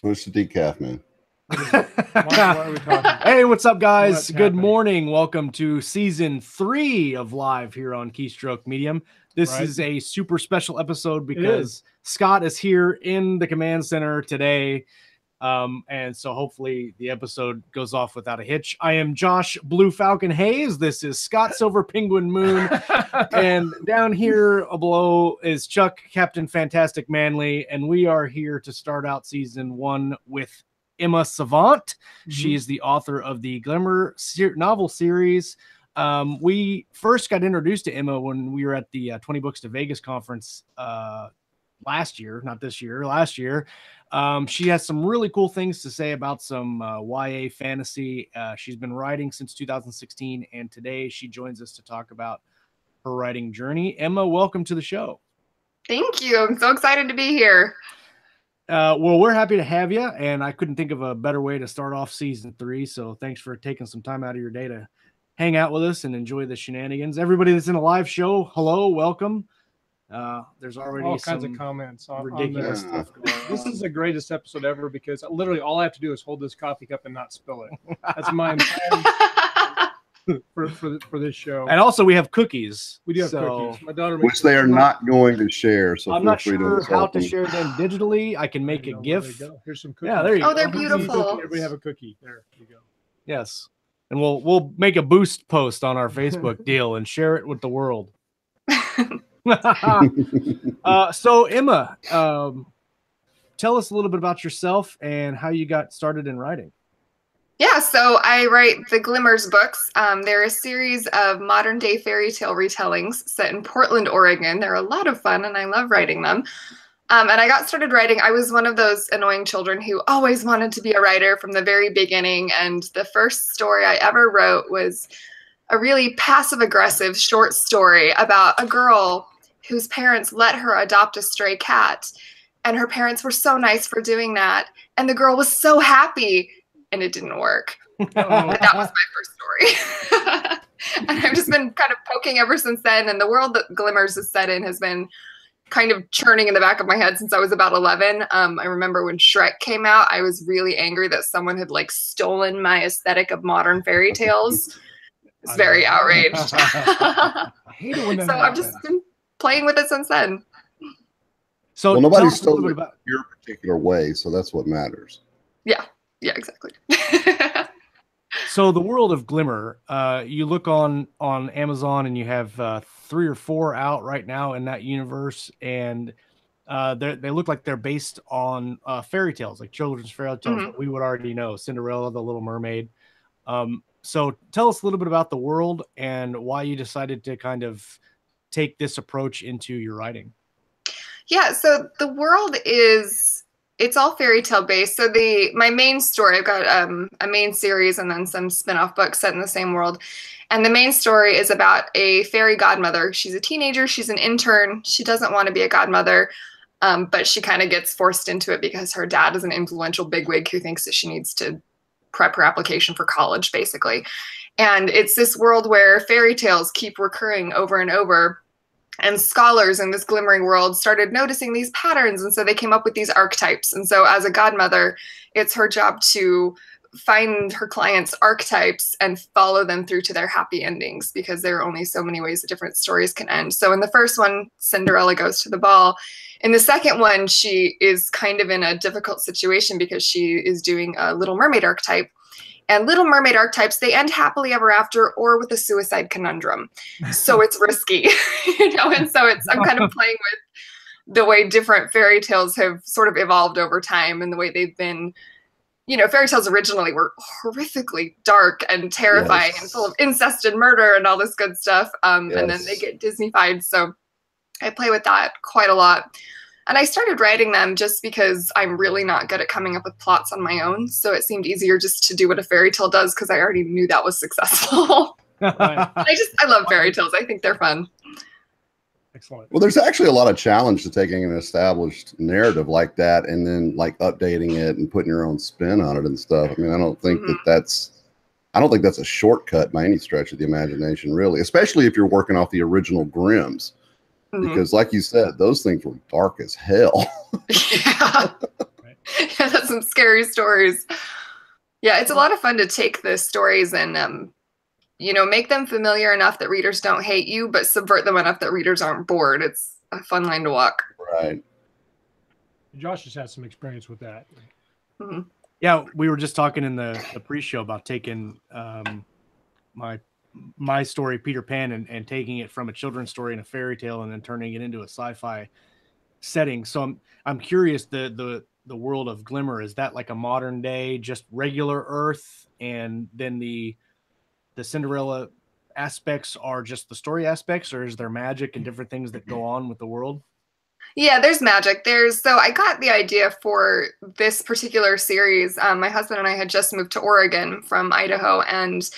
Push the decaf, man. What are we talking? Hey, what's up, guys? Good morning. Welcome to season 3 of Live here on Keystroke Medium. This is a super special episode because Scott is here in the command center today. And so hopefully the episode goes off without a hitch. I am Josh Blue Falcon Hayes. This is Scott Silver Penguin Moon. And down here below is Chuck Captain Fantastic Manley. And we are here to start out season 1 with Emma Savant. She is the author of the Glimmer novel series. We first got introduced to Emma when we were at the 20 Books to Vegas conference last year, not this year, last year. She has some really cool things to say about some YA fantasy. She's been writing since 2016, and today she joins us to talk about her writing journey. Emma, welcome to the show. Thank you. I'm so excited to be here. Well, we're happy to have you, and I couldn't think of a better way to start off season 3, so thanks for taking some time out of your day to hang out with us and enjoy the shenanigans. Everybody that's in a live show, hello, welcome. There's already all kinds of comments on ridiculous stuff going on. This is the greatest episode ever because literally all I have to do is hold this coffee cup and not spill it. That's my entire for this show. And also we have cookies. We do have cookies. My daughter which they are not going to share. So I'm not sure how to share them digitally. I can make a GIF. Here's some cookies. Yeah, there you go. Oh, they're beautiful. Everybody have a cookie. There you go. Yes. And we'll make a boost post on our Facebook deal and share it with the world. So Emma, tell us a little bit about yourself and how you got started in writing. Yeah, so I write the Glimmers books. They're a series of modern day fairy tale retellings set in Portland, Oregon. They're a lot of fun and I love writing them. And I got started writing. I was one of those annoying children who always wanted to be a writer from the very beginning. And the first story I ever wrote was a really passive-aggressive short story about a girl whose parents let her adopt a stray cat. And her parents were so nice for doing that. And the girl was so happy, and it didn't work. But that was my first story. And I've just been kind of poking ever since then. And the world that Glimmers is set in has been kind of churning in the back of my head since I was about 11. I remember when Shrek came out, I was really angry that someone had like stolen my aesthetic of modern fairy tales. I was very outraged. I hate it when that so I've just been playing with it since then. So well, nobody stole it your particular way, so that's what matters. Yeah, exactly. So the world of Glimmer, you look on Amazon and you have 3 or 4 out right now in that universe, and they look like they're based on fairy tales, like children's fairy tales that we would already know, Cinderella, The Little Mermaid. So tell us a little bit about the world and why you decided to kind of take this approach into your writing. Yeah, so the world it's all fairy tale based. So my main story, I've got a main series and then some spin-off books set in the same world. And the main story is about a fairy godmother. She's a teenager, she's an intern, she doesn't want to be a godmother, but she kind of gets forced into it because her dad is an influential bigwig who thinks that she needs to prep her application for college, basically. And it's this world where fairy tales keep recurring over and over. And scholars in this glimmering world started noticing these patterns. And so they came up with these archetypes. And so as a godmother, it's her job to find her clients' archetypes and follow them through to their happy endings, because there are only so many ways that different stories can end. So in the first one, Cinderella goes to the ball. In the second one, she is kind of in a difficult situation because she is doing a Little Mermaid archetype. And Little Mermaid archetypes, they end happily ever after or with a suicide conundrum. So it's risky, and so I'm kind of playing with the way different fairy tales have sort of evolved over time and the way they've been, fairy tales originally were horrifically dark and terrifying and full of incest and murder and all this good stuff. And then they get Disney-fied. So I play with that quite a lot. And I started writing them just because I'm really not good at coming up with plots on my own. So it seemed easier just to do what a fairy tale does because I already knew that was successful. I love fairy tales. I think they're fun. Excellent. Well, there's actually a lot of challenge to taking an established narrative like that and then like updating it and putting your own spin on it and stuff. I mean, I don't think that's a shortcut by any stretch of the imagination, really, especially if you're working off the original Grimms. Because like you said, those things were dark as hell. Yeah, that's some scary stories. Yeah, it's a lot of fun to take the stories and make them familiar enough that readers don't hate you, but subvert them enough that readers aren't bored. It's a fun line to walk. Right. Josh has had some experience with that. Mm-hmm. Yeah, we were just talking in the pre-show about taking my story, Peter Pan, and taking it from a children's story and a fairy tale and then turning it into a sci-fi setting. So I'm curious, the world of Glimmer, is that like a modern day, just regular Earth, and then the Cinderella aspects are just the story aspects, or is there magic and different things that go on with the world? Yeah, there's magic. So I got the idea for this particular series. My husband and I had just moved to Oregon from Idaho, and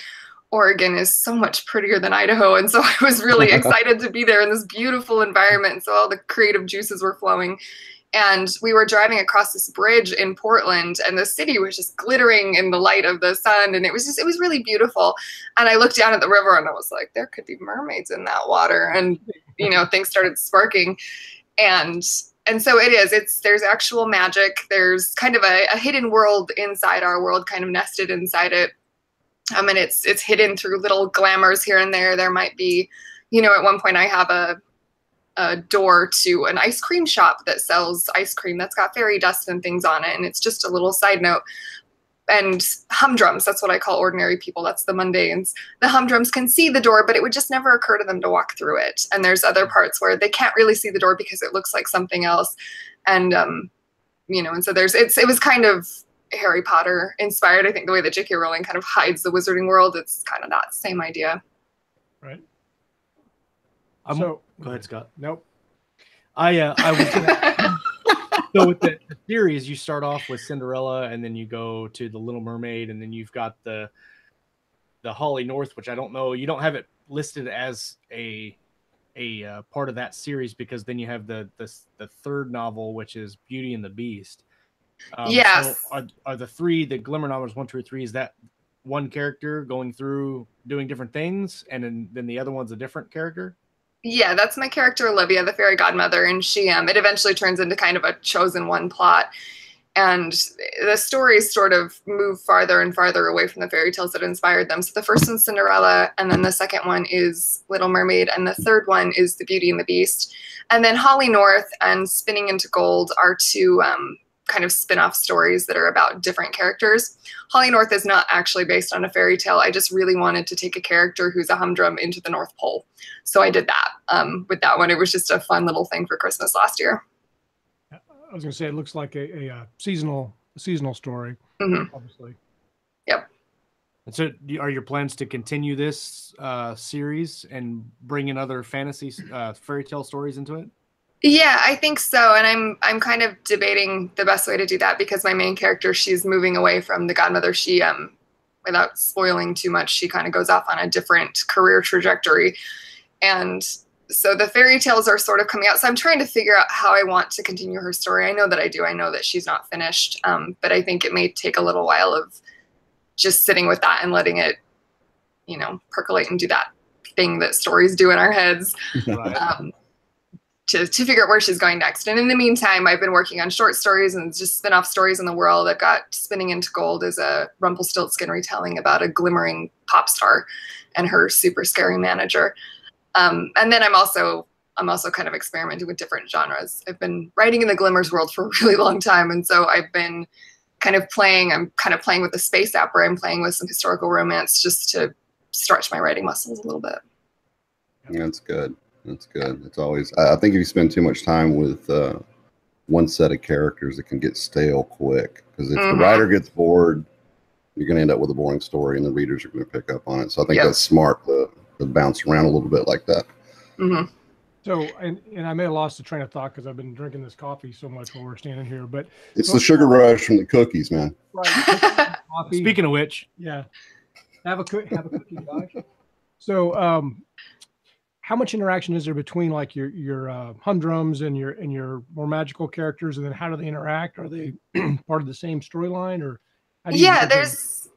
Oregon is so much prettier than Idaho. And so I was really excited to be there in this beautiful environment. And so all the creative juices were flowing. And we were driving across this bridge in Portland, and the city was just glittering in the light of the sun. And it was really beautiful. And I looked down at the river and I was like, there could be mermaids in that water. And, things started sparking. And so there's actual magic. There's kind of a hidden world inside our world, kind of nested inside it. And it's hidden through little glamours here and there. There might be, at one point I have a door to an ice cream shop that sells ice cream that's got fairy dust and things on it. And it's just a little side note. And humdrums, that's what I call ordinary people. That's the mundanes. The humdrums can see the door, but it would just never occur to them to walk through it. And there's other parts where they can't really see the door because it looks like something else. And, and so it was kind of Harry Potter inspired. I think the way that J.K. Rowling kind of hides the wizarding world, it's kind of that same idea. Right. So go ahead, Scott. Nope. I was gonna, so with the series, you start off with Cinderella, and then you go to the Little Mermaid, and then you've got the Holly North, which I don't know. You don't have it listed as a part of that series, because then you have the third novel, which is Beauty and the Beast. Yes. So are the Glimmer novels 1, 2, or 3? Is that one character going through doing different things, and then the other one's a different character? Yeah, that's my character Olivia, the fairy godmother, and she it eventually turns into kind of a chosen one plot. And the stories sort of move farther and farther away from the fairy tales that inspired them. So the first one's Cinderella, and then the second one is Little Mermaid, and the third one is The Beauty and the Beast. And then Holly North and Spinning into Gold are two kind of spin-off stories that are about different characters. Holly North is not actually based on a fairy tale. I just really wanted to take a character who's a humdrum into the North Pole. So I did that with that one. It was just a fun little thing for Christmas last year. I was going to say, it looks like a seasonal story, obviously. Yep. And so are your plans to continue this series and bring in other fantasy fairy tale stories into it? Yeah, I think so. And I'm kind of debating the best way to do that, because my main character, she's moving away from the godmother. She, without spoiling too much, she kind of goes off on a different career trajectory. And so the fairy tales are sort of coming out. So I'm trying to figure out how I want to continue her story. I know that I do. I know that she's not finished. But I think it may take a little while of just sitting with that and letting it, percolate and do that thing that stories do in our heads. Right. To figure out where she's going next. And in the meantime, I've been working on short stories and just spin-off stories in the world. I've got Spinning into Gold is a Rumpelstiltskin retelling about a glimmering pop star and her super scary manager. And then I'm also kind of experimenting with different genres. I've been writing in the Glimmers world for a really long time. And so I'm kind of playing with the space opera. I'm playing with some historical romance just to stretch my writing muscles a little bit. That's good. That's good. It's always, I think if you spend too much time with one set of characters, it can get stale quick. Because if the writer gets bored, you're going to end up with a boring story, and the readers are going to pick up on it. So I think that's smart to bounce around a little bit like that. Mm-hmm. So, and I may have lost the train of thought because I've been drinking this coffee so much while we're standing here. But it's the sugar rush from the cookies, man. Right. Speaking of which, yeah, have a cookie, Josh. So, how much interaction is there between like your humdrums and your more magical characters, and then how do they interact? Are they part of the same storyline, or how do you there's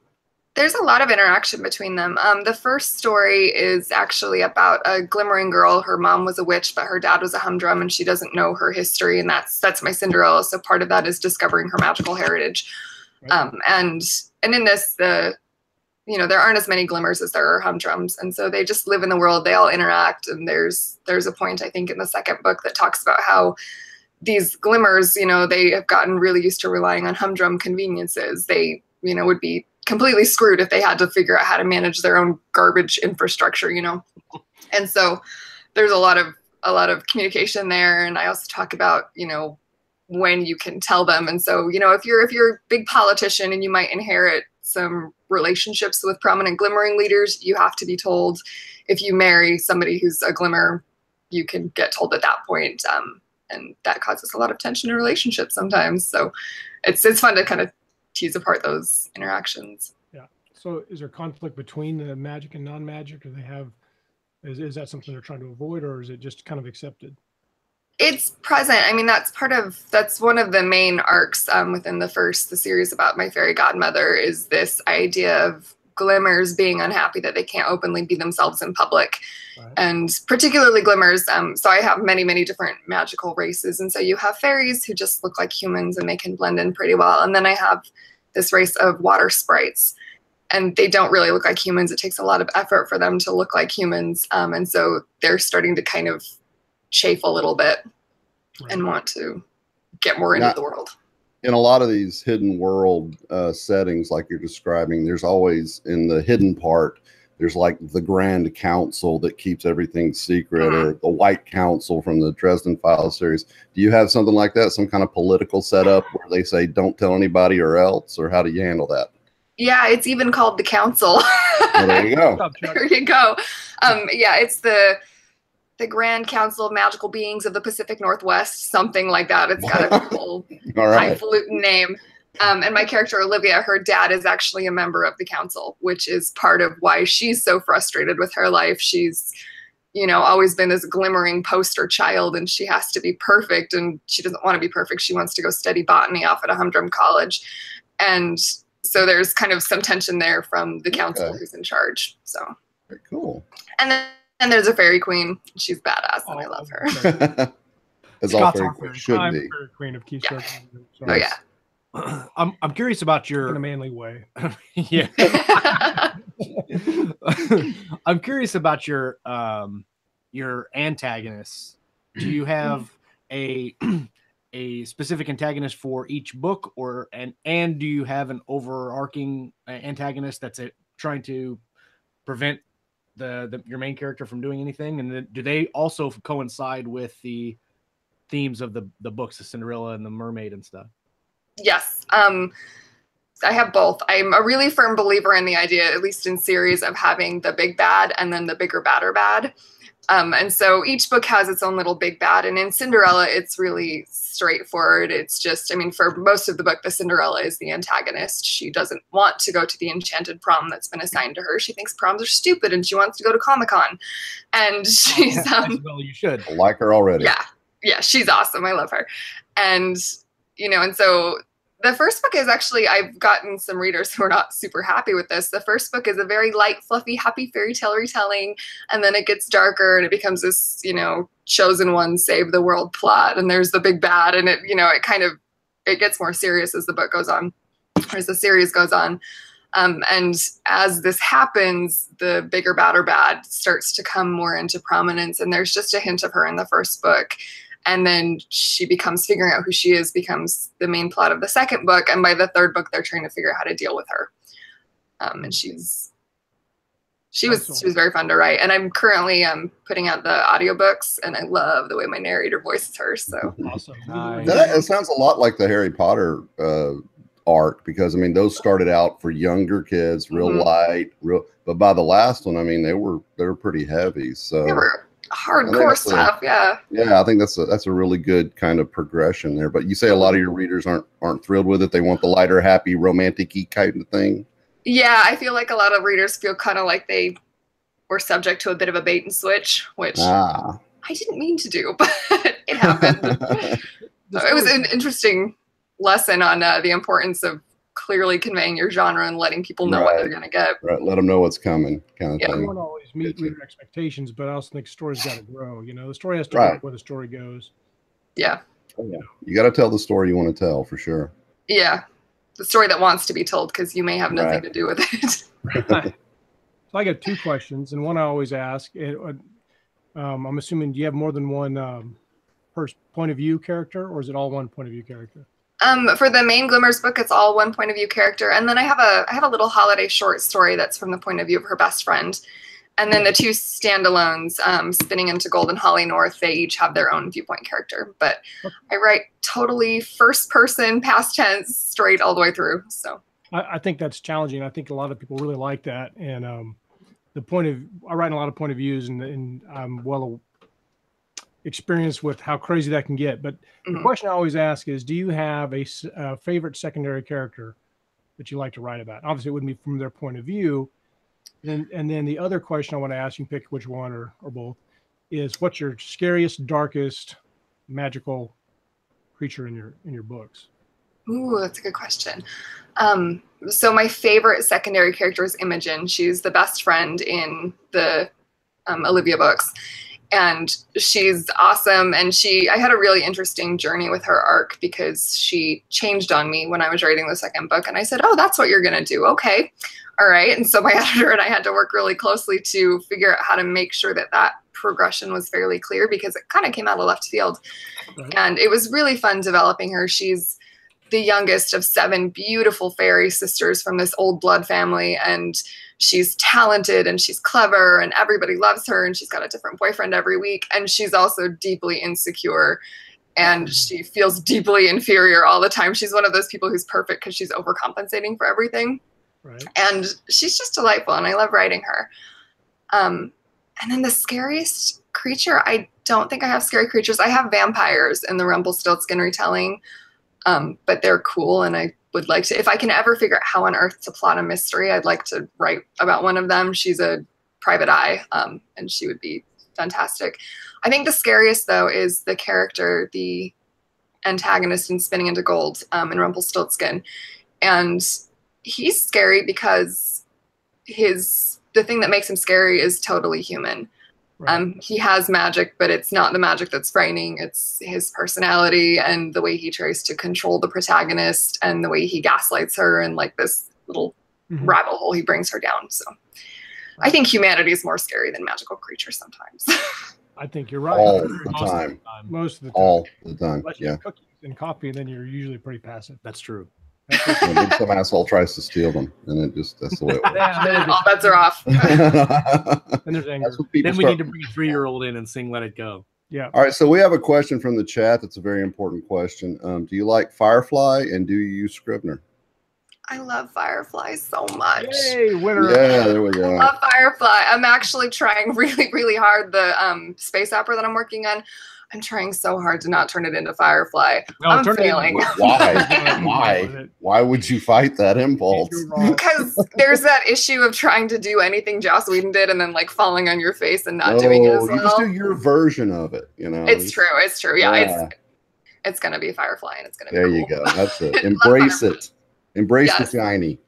There's a lot of interaction between them. The first story is actually about a glimmering girl. Her mom was a witch, but her dad was a humdrum, and she doesn't know her history. And that's my Cinderella. So part of that is discovering her magical heritage. Right. And in this, there aren't as many glimmers as there are humdrums, and so they just live in the world. They all interact, and there's a point, I think, in the second book that talks about how these glimmers, they have gotten really used to relying on humdrum conveniences. They, would be completely screwed if they had to figure out how to manage their own garbage infrastructure, And so there's a lot of communication there. And I also talk about, when you can tell them. And so, if you're a big politician and you might inherit some relationships with prominent glimmering leaders, you have to be told. If you marry somebody who's a glimmer, you can get told at that point. And that causes a lot of tension in relationships sometimes. So it's fun to kind of tease apart those interactions. Yeah. So is there conflict between the magic and non-magic? Is that something they're trying to avoid, or is it just kind of accepted? It's present. I mean, that's one of the main arcs within the series about my fairy godmother, is this idea of glimmers being unhappy that they can't openly be themselves in public. Right. And particularly glimmers. So I have many, many different magical races. And so you have fairies who just look like humans and they can blend in pretty well. And then I have this race of water sprites, and they don't really look like humans. It takes a lot of effort for them to look like humans. And so they're starting to kind of chafe a little bit. Right. And want to get more into the world. In a lot of these hidden world settings like you're describing, there's always, in the hidden part, there's like the Grand Council that keeps everything secret, or the White Council from the Dresden Files series. Do you have something like that, some kind of political setup where they say, don't tell anybody or else, or how do you handle that? Yeah, it's even called the Council. Well, there you go. There you go. Yeah, it's the Grand Council of Magical Beings of the Pacific Northwest, something like that. It's got a cool highfalutin name. And my character, Olivia, her dad is actually a member of the council, which is part of why she's so frustrated with her life. She's, always been this glimmering poster child, and she has to be perfect, and she doesn't want to be perfect. She wants to go study botany off at a humdrum college. And so there's kind of some tension there from the council who's in charge. So very cool. And there's a fairy queen. She's badass, and I love her. As all fairy queens should be. Fairy queen of Keystroke. Yeah. Oh yeah. I'm curious about your in a manly way. Yeah. I'm curious about your antagonists. Do you have a specific antagonist for each book, and do you have an overarching antagonist that's trying to prevent your main character from doing anything? And then do they also coincide with the themes of the books, the Cinderella and the Mermaid and stuff? Yes. I have both. I'm a really firm believer in the idea, at least in series, of having the big bad and then the bigger, badder bad. And so each book has its own little big bad. And in Cinderella, it's really straightforward. It's just, for most of the book, the Cinderella is the antagonist. She doesn't want to go to the enchanted prom that's been assigned to her. She thinks proms are stupid, and she wants to go to Comic-Con. And she's well, you should. I like her already. Yeah, she's awesome. I love her. And and so the first book is actually, I've gotten some readers who are not super happy with this. The first book is a very light, fluffy, happy fairy tale retelling. And then it gets darker, and it becomes this, chosen one, save the world plot. And there's the big bad. And it gets more serious as the book goes on, or as the series goes on. And as this happens, the bigger, badder bad starts to come more into prominence. And there's just a hint of her in the first book. And then she becomes, figuring out who she is becomes the main plot of the second book. And by the third book, they're trying to figure out how to deal with her. And she was very fun to write. And I'm currently putting out the audiobooks, and I love the way my narrator voices her. So awesome. It sounds a lot like the Harry Potter arc, because those started out for younger kids, real light, but by the last one, they were pretty heavy. So they were hardcore stuff. Yeah, I think that's a really good kind of progression there. But you say a lot of your readers aren't thrilled with it. They want the lighter, happy, romantic-y kind of thing. Yeah, I feel like a lot of readers feel kind of like they were subject to a bit of a bait and switch, which I didn't mean to do, but it happened. It was an interesting lesson on the importance of clearly conveying your genre and letting people know what they're going to get. Right. Let them know what's coming, kind of I thing. don't want to always meet reader expectations, but I also think stories got to grow. You know, the story has to go where the story goes. Yeah. You got to tell the story you want to tell, for sure. Yeah. The story that wants to be told, because you may have nothing to do with it. So I got two questions, and one I always ask. I'm assuming, do you have more than one point of view character, or is it all one point of view character? For the main Glimmer's book, it's all one point of view character, and then I have a little holiday short story that's from the point of view of her best friend, and then the two standalones, Spinning into Gold and Holly North, they each have their own viewpoint character. But I write totally first person, past tense, straight all the way through. So I think that's challenging. I think a lot of people really like that, and I write in a lot of point of views, and I'm well experienced with how crazy that can get. But the question I always ask is, do you have a favorite secondary character that you like to write about? Obviously, it wouldn't be from their point of view. And then the other question I want to ask, you can pick which one or both, is what's your scariest, darkest, magical creature in your books? Ooh, that's a good question. So my favorite secondary character is Imogen. She's the best friend in the Olivia books. And she's awesome. And I had a really interesting journey with her arc, because she changed on me when I was writing the second book. And I said, oh, that's what you're going to do. Okay. All right. And so my editor and I had to work really closely to figure out how to make sure that progression was fairly clear, because it kind of came out of left field. Right. And it was really fun developing her. She's the youngest of 7 beautiful fairy sisters from this old blood family. And she's talented and she's clever and everybody loves her, and she's got a different boyfriend every week. And she's also deeply insecure, and she feels deeply inferior all the time. She's one of those people who's perfect because she's overcompensating for everything. Right. And she's just delightful, and I love writing her. And then the scariest creature, I don't think I have scary creatures. I have vampires in the Rumpelstiltskin retelling, but they're cool, and I would like to, if I can ever figure out how on earth to plot a mystery, I'd like to write about one of them. She's a private eye, and she would be fantastic. I think the scariest, though, is the character, the antagonist in Spinning into Gold, in Rumpelstiltskin. And he's scary because the thing that makes him scary is totally human. Right. He has magic, but it's not the magic that's frightening. It's his personality and the way he tries to control the protagonist and the way he gaslights her, and like this little rabbit hole he brings her down. So I think humanity is more scary than magical creatures sometimes. I think you're right. All the time. Most of the time. All the time. Unless you have cookies and coffee, and then you're usually pretty passive. That's true. And then some asshole tries to steal them, and that's the way it works. Yeah, all bets are off. And there's anger. Then we need to bring a 3-year-old in and sing "Let It Go." Yeah. All right. So we have a question from the chat. That's a very important question. Do you like Firefly, and do you use Scrivener? I love Firefly so much. Yay, winner. Yeah, there we go. I love Firefly. I'm actually trying really, really hard. The space opera that I'm working on, I'm trying so hard to not turn it into Firefly. I'm failing. Why? Why would you fight that impulse? Because there's that issue of trying to do anything Joss Whedon did and then like falling on your face and not doing it as well. You just do your version of it, you know. It's true. Yeah. It's gonna be Firefly, and it's gonna be There cool. you go. That's it. Embrace it. Embrace the shiny.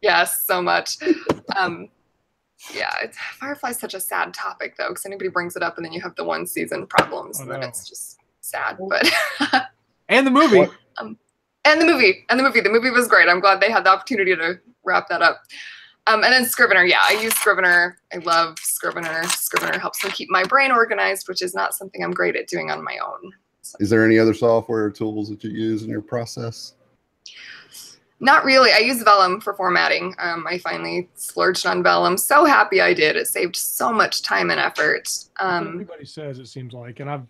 Yes, so much. Yeah, Firefly's such a sad topic, though, because anybody brings it up, and then you have the 1 season problems, and then it's just sad. But and the movie, and the movie was great. I'm glad they had the opportunity to wrap that up. And then Scrivener, yeah, I use Scrivener. I love Scrivener. Scrivener helps me keep my brain organized, which is not something I'm great at doing on my own. So. Is there any other software or tools that you use in your process? Not really. I use Vellum for formatting. I finally splurged on Vellum. So happy I did. It saved so much time and effort. Everybody says it seems like, and I've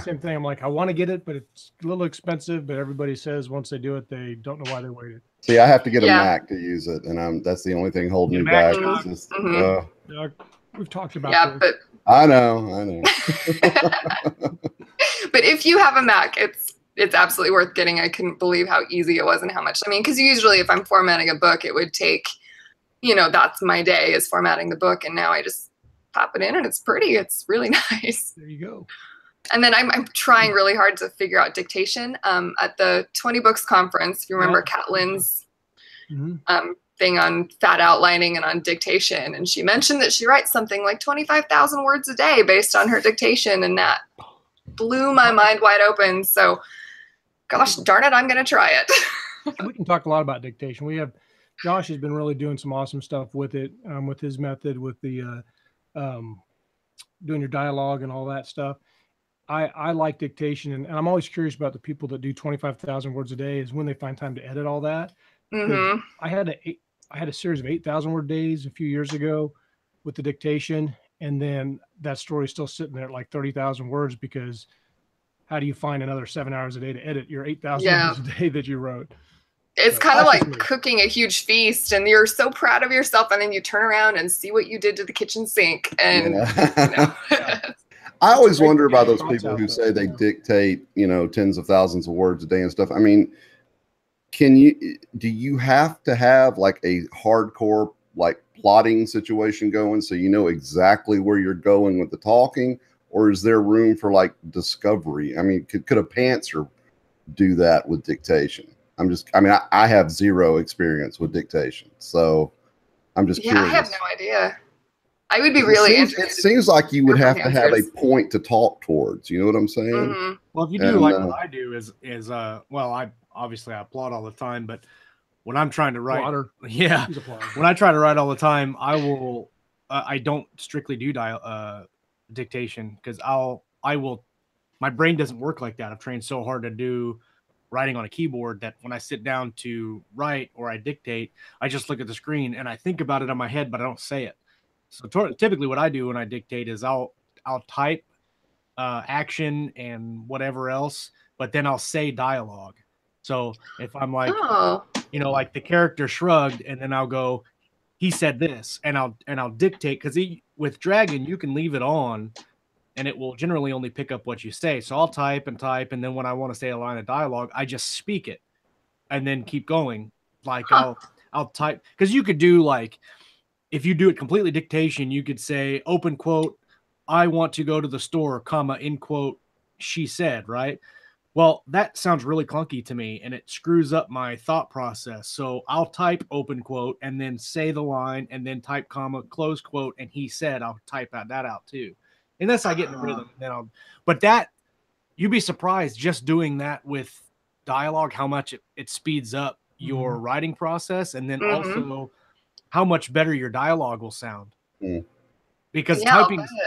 same thing. I'm like, I want to get it, but it's a little expensive. But everybody says once they do it, they don't know why they waited. See, I have to get a Mac to use it, and that's the only thing holding me back. We've talked about that. But I know. But if you have a Mac, it's absolutely worth getting. I couldn't believe how easy it was and how much. I mean, because usually if I'm formatting a book, it would take, that's my day is formatting the book. And now I just pop it in and it's pretty. It's really nice. There you go. And then I'm trying really hard to figure out dictation. At the 20 Books conference, if you remember Kat Lynn's thing on fat outlining and on dictation. And she mentioned that she writes something like 25,000 words a day based on her dictation. And that blew my mind wide open. So gosh darn it, I'm going to try it. We can talk a lot about dictation. Josh has been really doing some awesome stuff with it, with his method, with the doing your dialogue and all that stuff. I like dictation, and I'm always curious about the people that do 25,000 words a day is when they find time to edit all that. I had a series of 8,000 word days a few years ago with the dictation, and then that story is still sitting there at like 30,000 words because how do you find another 7 hours a day to edit your 8,000 words a day that you wrote? It's kind of like cooking a huge feast, and you're so proud of yourself, and then you turn around and see what you did to the kitchen sink. And I always wonder about those people who say they dictate, tens of thousands of words a day and stuff. I mean, do you have to have like a hardcore like plotting situation going so you know exactly where you're going with the talking, or is there room for like discovery? I mean, could a pantser do that with dictation? I have zero experience with dictation, so I'm just curious. I have no idea. I would be really interested. It seems like you would have to have a point to talk towards. You know what I'm saying? Well, if you do what I do is I plot all the time, but when I'm trying to write, when I try to write all the time, I don't strictly do dictation because my brain doesn't work like that. I've trained so hard to do writing on a keyboard that when I sit down to write or I dictate, I just look at the screen and I think about it in my head, but I don't say it. So typically what I do when I dictate is I'll type action and whatever else, but then I'll say dialogue. So if I'm like, like the character shrugged, and then I'll go, he said this, and I'll dictate, because with Dragon you can leave it on and it will generally only pick up what you say. So I'll type, and then when I want to say a line of dialogue, I just speak it and then keep going. Like I'll type, because you could do like, if you do it completely dictation, you could say, open quote, I want to go to the store, comma, end quote, she said, right? Well, that sounds really clunky to me, and it screws up my thought process. So I'll type open quote and then say the line, and then type comma, close quote, and he said. I'll type that out too. Unless I get in the rhythm, then but that, you'd be surprised just doing that with dialogue, how much it speeds up your writing process, and then also how much better your dialogue will sound. Because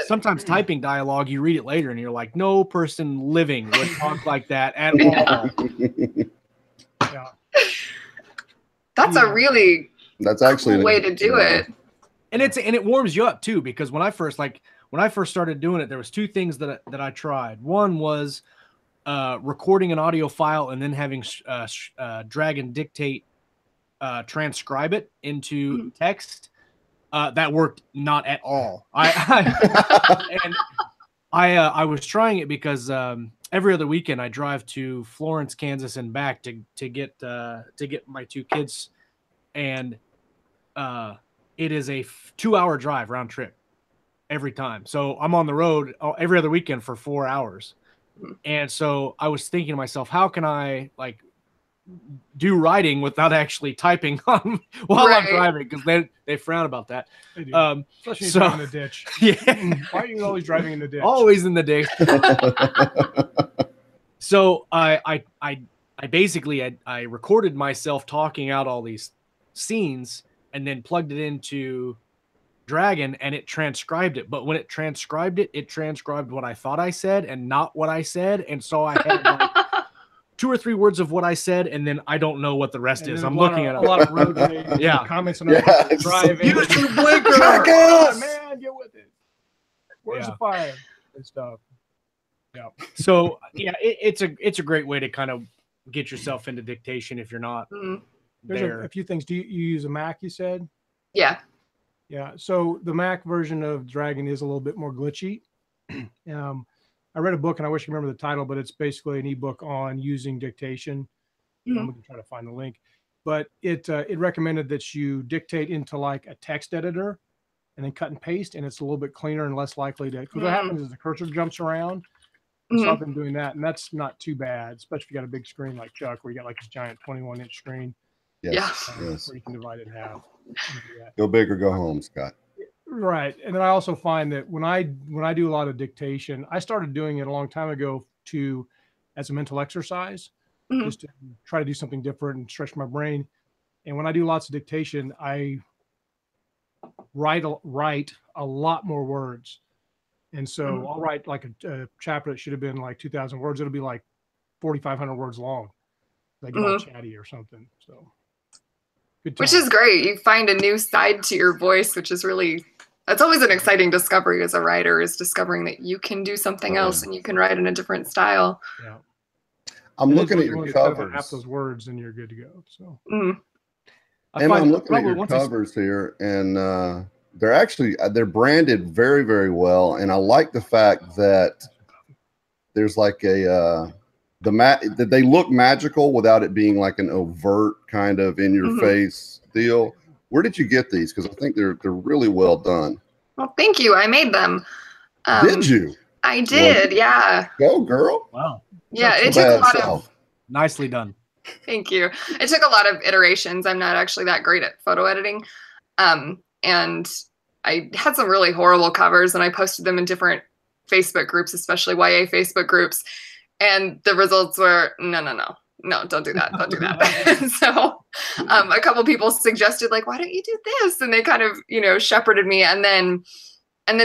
sometimes typing dialogue, you read it later and you're like, no person living would talk like that at all. That's actually a way to do it. And it warms you up too, because when I first started doing it, there was two things that I tried. One was recording an audio file and then having Dragon dictate, transcribe it into text. That worked not at all. I was trying it because every other weekend I drive to Florence, Kansas, and back to get my two kids, and it is a 2-hour drive round trip every time. So I'm on the road every other weekend for 4 hours, and so I was thinking to myself, how can I like do writing without actually typing on while I'm driving, because they frown about that. They do. Especially in the ditch. Yeah. Why are you always driving in the ditch? Always in the ditch. So I basically recorded myself talking out all these scenes and then plugged it into Dragon, and it transcribed it. But when it transcribed what I thought I said and not what I said, and so I had like 2 or 3 words of what I said, and then I don't know what the rest is. I'm looking at a lot of road rage, comments on driving. Use your blinker, man, get with it. Where's the fire and stuff? Yeah. So it's a great way to kind of get yourself into dictation if you're not There's a few things. Do you use a Mac? You said. Yeah. Yeah. So the Mac version of Dragon is a little bit more glitchy. I read a book, and I wish I remember the title, but it's basically an ebook on using dictation. I'm going to try to find the link, but it recommended that you dictate into like a text editor and then cut and paste, and it's a little bit cleaner and less likely to, because what happens is the cursor jumps around. So I've been doing that, and that's not too bad, especially if you got a big screen like Chuck, where you got like this giant 21-inch screen. Yes. Yeah. Yes. Where you can divide it in half. Go big or go home, Scott. Right. And then I also find that when I do a lot of dictation, I started doing it a long time ago as a mental exercise, just to try to do something different and stretch my brain. And when I do lots of dictation, I write a lot more words. And so I'll write like a chapter that should have been like 2,000 words. It'll be like 4,500 words long. I get all chatty or something. So good time. Which is great. You find a new side to your voice, which is really, that's always an exciting discovery as a writer, is discovering that you can do something else and you can write in a different style. Yeah. I'm looking at your covers. Half those words and you're good to go. So Emma, I'm looking at your covers here, and they're branded very, very well. And I like the fact that there's like that they look magical without it being like an overt kind of in your face deal. Where did you get these? Because I think they're really well done. Well, thank you. I made them. Did you? I did. Yeah. Go, girl. Wow. Yeah. It took a lot of. Nicely done. Thank you. It took a lot of iterations. I'm not actually that great at photo editing. And I had some really horrible covers and I posted them in different Facebook groups, especially YA Facebook groups. And the results were, no, don't do that. Don't do that. So a couple people suggested, like, why don't you do this? And they kind of, shepherded me. And then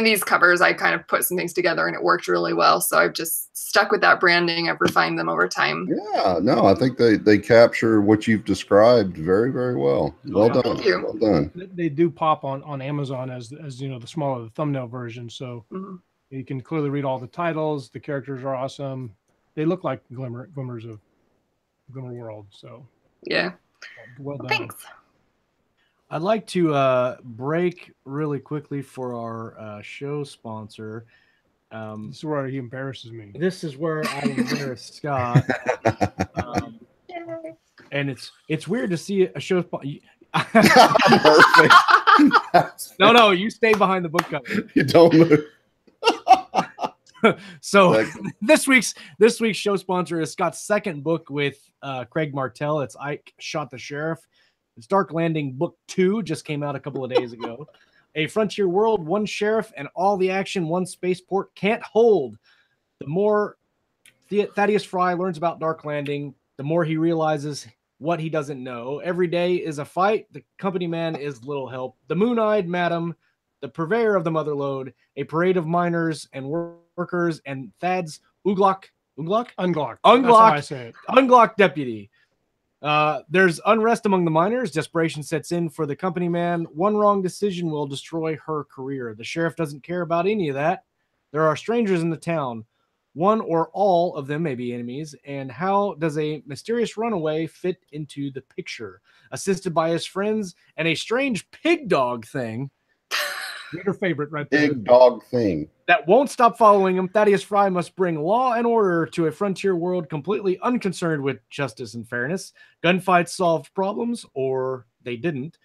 these covers, I kind of put some things together and it worked really well. So I've just stuck with that branding. I've refined them over time. Yeah, no, I think they capture what you've described very, very well. Well done. Thank you. Well done. They do pop on Amazon as the smaller thumbnail version. So you can clearly read all the titles. The characters are awesome. They look like glimmers of Glimmer World. So yeah. Well done. Thanks. I'd like to break really quickly for our show sponsor. This is where he embarrasses me. This is where I embarrass Scott. And it's weird to see a show sponsor. Perfect. No, you stay behind the book cover. You don't move. So this week's show sponsor is Scott's second book with Craig Martell. It's Ike Shot the Sheriff. It's Dark Landing Book 2, just came out a couple of days ago. A frontier world, one sheriff, and all the action one spaceport can't hold. The more Thaddeus Fry learns about Dark Landing, the more he realizes what he doesn't know. Every day is a fight. The company man is little help. The moon-eyed madam, the purveyor of the motherlode, a parade of miners and workers, and Thad's Unglock deputy. There's unrest among the miners. Desperation sets in for the company man. One wrong decision will destroy her career. The sheriff doesn't care about any of that. There are strangers in the town. One or all of them may be enemies. And how does a mysterious runaway fit into the picture? Assisted by his friends and a strange pig dog thing. Your favorite right there. Big dog thing. That won't stop following him. Thaddeus Fry must bring law and order to a frontier world completely unconcerned with justice and fairness. Gunfights solved problems, or they didn't.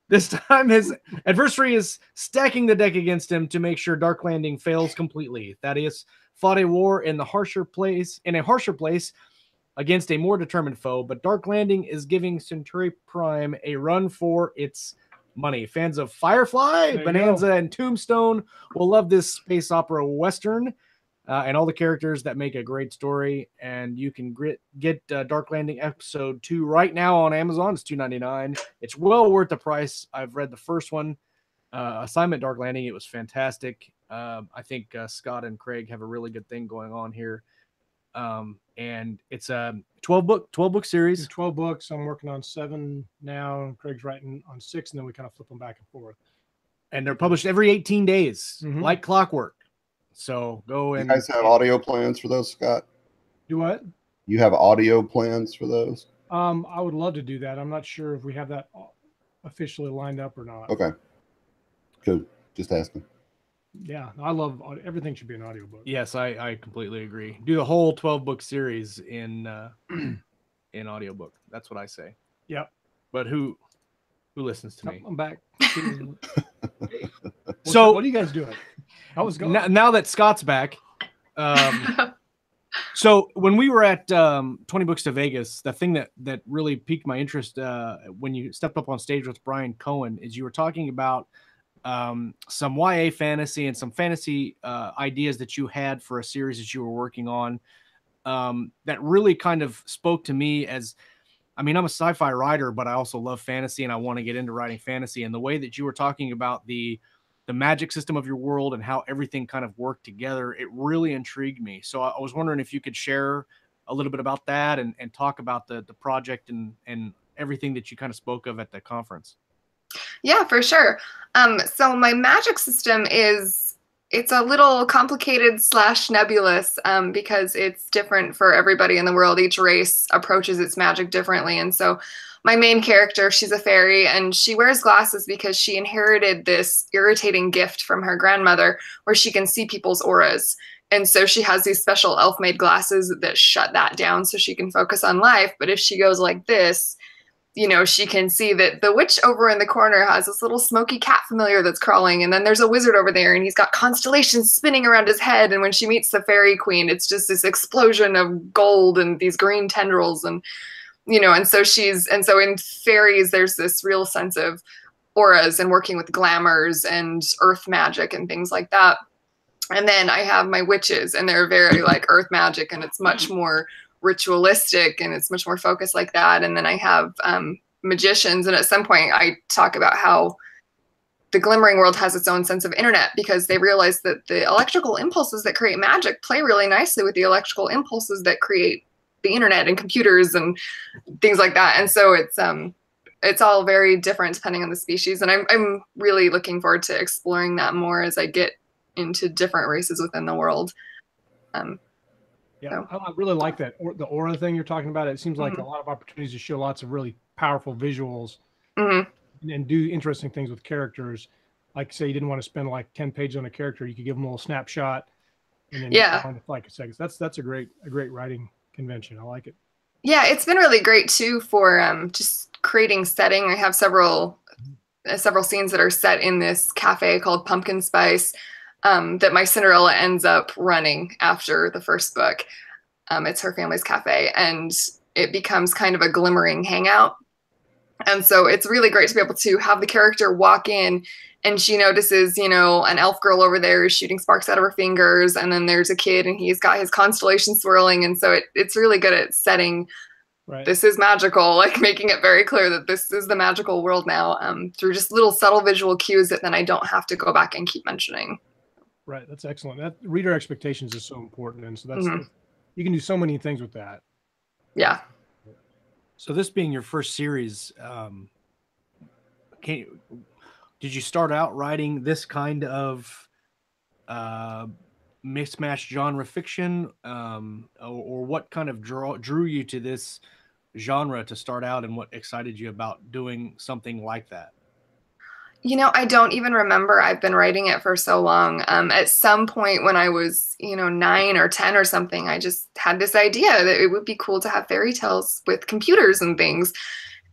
This time his adversary is stacking the deck against him to make sure Dark Landing fails completely. Thaddeus fought a war in a harsher place against a more determined foe, but Dark Landing is giving Centauri Prime a run for its money. Fans of Firefly, Bonanza, and Tombstone will love this space opera western and all the characters that make a great story. And you can get Dark Landing episode 2 right now on Amazon. It's $2.99. It's well worth the price. I've read the first one, Assignment Dark Landing. It was fantastic. I think Scott and Craig have a really good thing going on here. And it's a 12 book series. It's 12 books. I'm working on 7 now. Craig's writing on 6, and then we kind of flip them back and forth. And they're published every 18 days, like clockwork. So go and... You guys have audio plans for those, Scott? Do what? You have audio plans for those? I would love to do that. I'm not sure if we have that officially lined up or not. Okay. Cool. Just asking. Yeah, I love everything should be an audiobook. Yes, I completely agree. Do the whole 12-book series in audiobook. That's what I say. Yep. But who listens to me? I'm back. So what are you guys doing? I was going. Now that Scott's back, So when we were at 20 Books to Vegas, the thing that really piqued my interest when you stepped up on stage with Brian Cohen is you were talking about some YA fantasy and some fantasy ideas that you had for a series that you were working on that really kind of spoke to me as, I mean, I'm a sci-fi writer, but I also love fantasy and I want to get into writing fantasy. And the way that you were talking about the magic system of your world and how everything kind of worked together, it really intrigued me. So I was wondering if you could share a little bit about that and talk about the project and everything that you kind of spoke of at the conference. Yeah, for sure. So my magic system it's a little complicated / nebulous because it's different for everybody in the world. Each race approaches its magic differently. And so my main character, she's a fairy, and she wears glasses because she inherited this irritating gift from her grandmother where she can see people's auras. And so she has these special elf-made glasses that shut that down so she can focus on life. But if she goes like this, you know, she can see that the witch over in the corner has this little smoky cat familiar that's crawling. And then there's a wizard over there and he's got constellations spinning around his head. And when she meets the fairy queen, it's just this explosion of gold and these green tendrils. And, you know, and so in fairies, there's this real sense of auras and working with glamours and earth magic and things like that. And then I have my witches, and they're very like earth magic, and it's much more ritualistic and it's much more focused like that. And then I have magicians, and at some point I talk about how the glimmering world has its own sense of internet because they realize that the electrical impulses that create magic play really nicely with the electrical impulses that create the internet and computers and things like that. And so it's all very different depending on the species, and I'm really looking forward to exploring that more as I get into different races within the world. Yeah, so. I really like that the aura thing you're talking about. It seems like a lot of opportunities to show lots of really powerful visuals and do interesting things with characters. Like, say you didn't want to spend like 10 pages on a character, you could give them a little snapshot and then on like a second. That's a great writing convention. I like it. Yeah, it's been really great too for just creating setting. I have several scenes that are set in this cafe called Pumpkin Spice. That my Cinderella ends up running after the first book. It's her family's cafe, and it becomes kind of a glimmering hangout. And so it's really great to be able to have the character walk in, and she notices, you know, an elf girl over there is shooting sparks out of her fingers, and then there's a kid, and he's got his constellation swirling. And so it's really good at setting, this is magical, like making it very clear that this is the magical world now through just little subtle visual cues that then I don't have to go back and keep mentioning. Right, that's excellent. That reader expectations is so important, and so that's you can do so many things with that. Yeah. So this being your first series, did you start out writing this kind of mismatched genre fiction, or what kind of drew you to this genre to start out, and what excited you about doing something like that? You know, I don't even remember. I've been writing it for so long. At some point when I was, 9 or 10 or something, I just had this idea that it would be cool to have fairy tales with computers and things.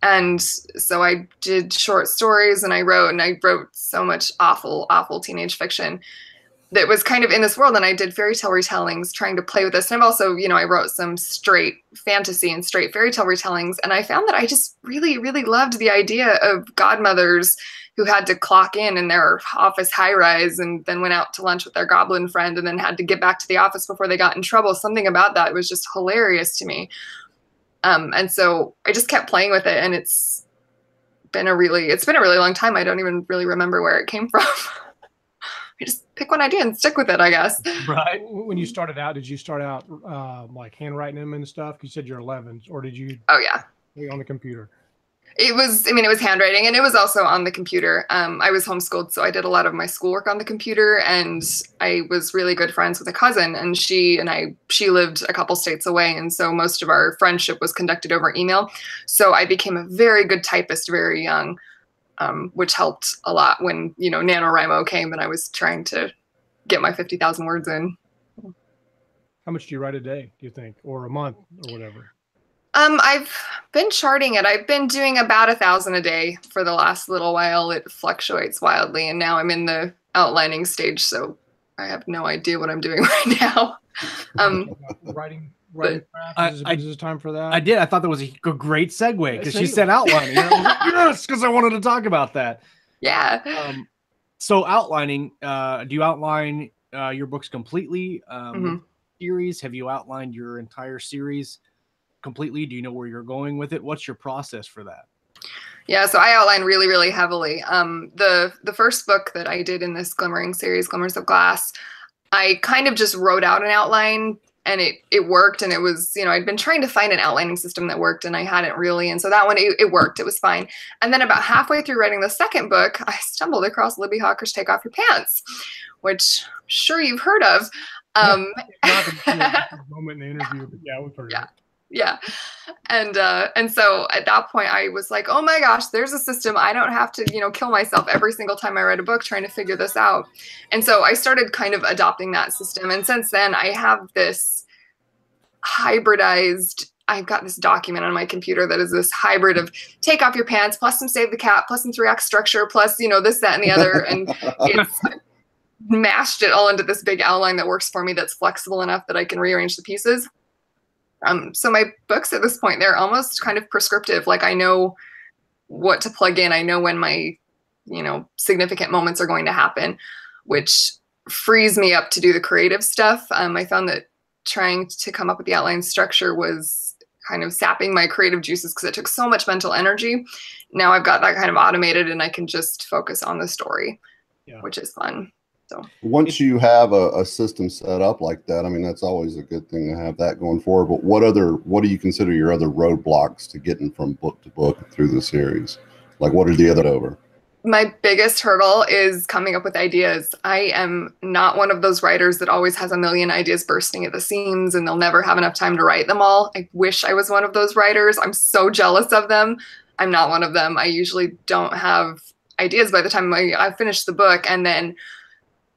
And so I did short stories, and I wrote so much awful, awful teenage fiction that was kind of in this world. And I did fairy tale retellings trying to play with this. And I've also, I wrote some straight fantasy and straight fairy tale retellings. And I found that I just really, really loved the idea of godmothers who had to clock in their office high-rise and then went out to lunch with their goblin friend and then had to get back to the office before they got in trouble. Something about that was just hilarious to me. And so I just kept playing with it, and it's been a really long time. I don't even really remember where it came from. I just pick one idea and stick with it, I guess. Right. When you started out, did you start out like handwriting them and stuff? You said you're 11, or did you? Oh yeah. On the computer. It was handwriting, and it was also on the computer. I was homeschooled, so I did a lot of my schoolwork on the computer, and I was really good friends with a cousin, and she lived a couple states away, and so most of our friendship was conducted over email. So I became a very good typist very young, which helped a lot when, NaNoWriMo came and I was trying to get my 50,000 words in. How much do you write a day, do you think, or a month or whatever? I've been charting it. I've been doing about 1,000 a day for the last little while. It fluctuates wildly, and now I'm in the outlining stage, so I have no idea what I'm doing right now. Writing craft. Is this time for that? I did. I thought that was a great segue because she said outlining. I was like, yes, because I wanted to talk about that. Yeah. So outlining, do you outline your books completely? Series? Have you outlined your entire series completely? Do you know where you're going with it? What's your process for that? Yeah, so I outline really, really heavily. The first book that I did in this Glimmering series, Glimmers of Glass, I kind of just wrote out an outline, and it worked, and it was, you know, I'd been trying to find an outlining system that worked, and I hadn't really, and so that one, it worked, it was fine. And then about halfway through writing the second book, I stumbled across Libby Hawker's Take Off Your Pants, which I'm sure you've heard of. Not the moment in the interview, but yeah, we've heard of it. Yeah. And so at that point I was like, oh my gosh, there's a system. I don't have to, you know, kill myself every single time I write a book trying to figure this out. And so I started kind of adopting that system. And since then I have this hybridized, I've got this document on my computer that is this hybrid of take off your pants, plus some save the cat, plus some 3-act structure, plus, you know, this, that, and the other. And it's mashed it all into this big outline that works for me, that's flexible enough that I can rearrange the pieces. So my books at this point, they're almost kind of prescriptive. Like I know what to plug in. I know when my, you know, significant moments are going to happen, which frees me up to do the creative stuff. I found that trying to come up with the outline structure was kind of sapping my creative juices because it took so much mental energy. Now I've got that kind of automated and I can just focus on the story, which is fun. So once you have a system set up like that, I mean, that's always a good thing to have that going forward. But what do you consider your other roadblocks to getting from book to book through the series? Like, what are the other over? My biggest hurdle is coming up with ideas. I am not one of those writers that always has a million ideas bursting at the seams and they'll never have enough time to write them all. I wish I was one of those writers. I'm so jealous of them. I'm not one of them. I usually don't have ideas by the time I finish the book, and then